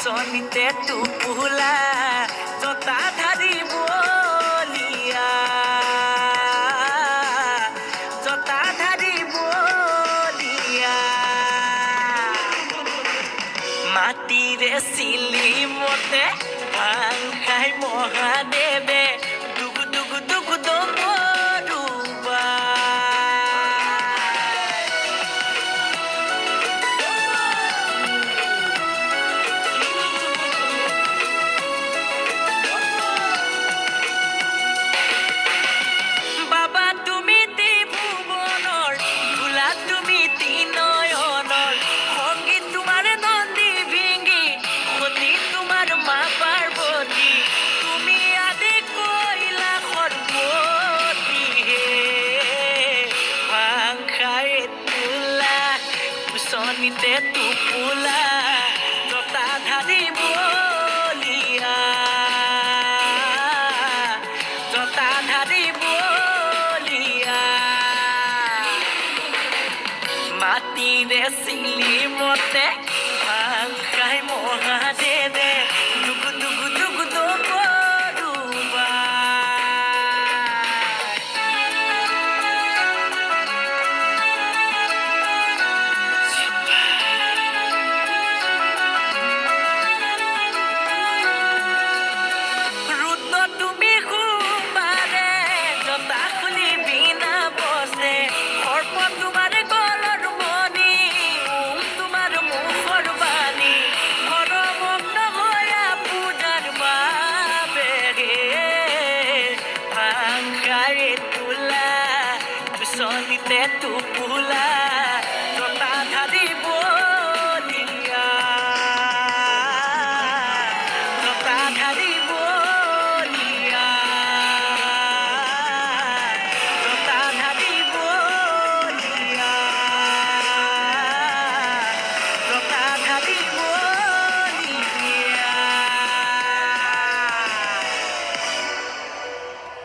চলিতে টোপোলা জটাধাৰী বলিয়া জটাধাৰী বলিয়া মাটিৰে চিলিমতে ভাং খাই মহাদেৱে দুগু দুগু দুগু দমৰুৱা বাবা তুমি ত্ৰিভুৱনৰ ভোলা তুমি ত্ৰিনয়নৰ সংগীত তোমাৰ নন্দী ভিঙ্গি সতী তোমাৰ মা পাৰ্বতী তুমি আদি কৈলাসৰ পতি হে ভাং খাই তোলা চনিতে টোপোলা জটাধাৰী বলিয়া জটাধাৰী বলিয়া মাটিৰে চিলিমতে ভাং খাই মহাদেৱে দুগু দুগু দুগু দমৰুৱা ৰুদ্ৰ তুমি সোমাৰে জটা খুলি বিনা বসে সৰ্প তোমাৰ গলৰ মণি তোমাৰ মুখৰ বাণী হৰমগ্ন হৈয়া পূজাৰ বাবে ভাং খাই তোলা চলিতে টোপোলা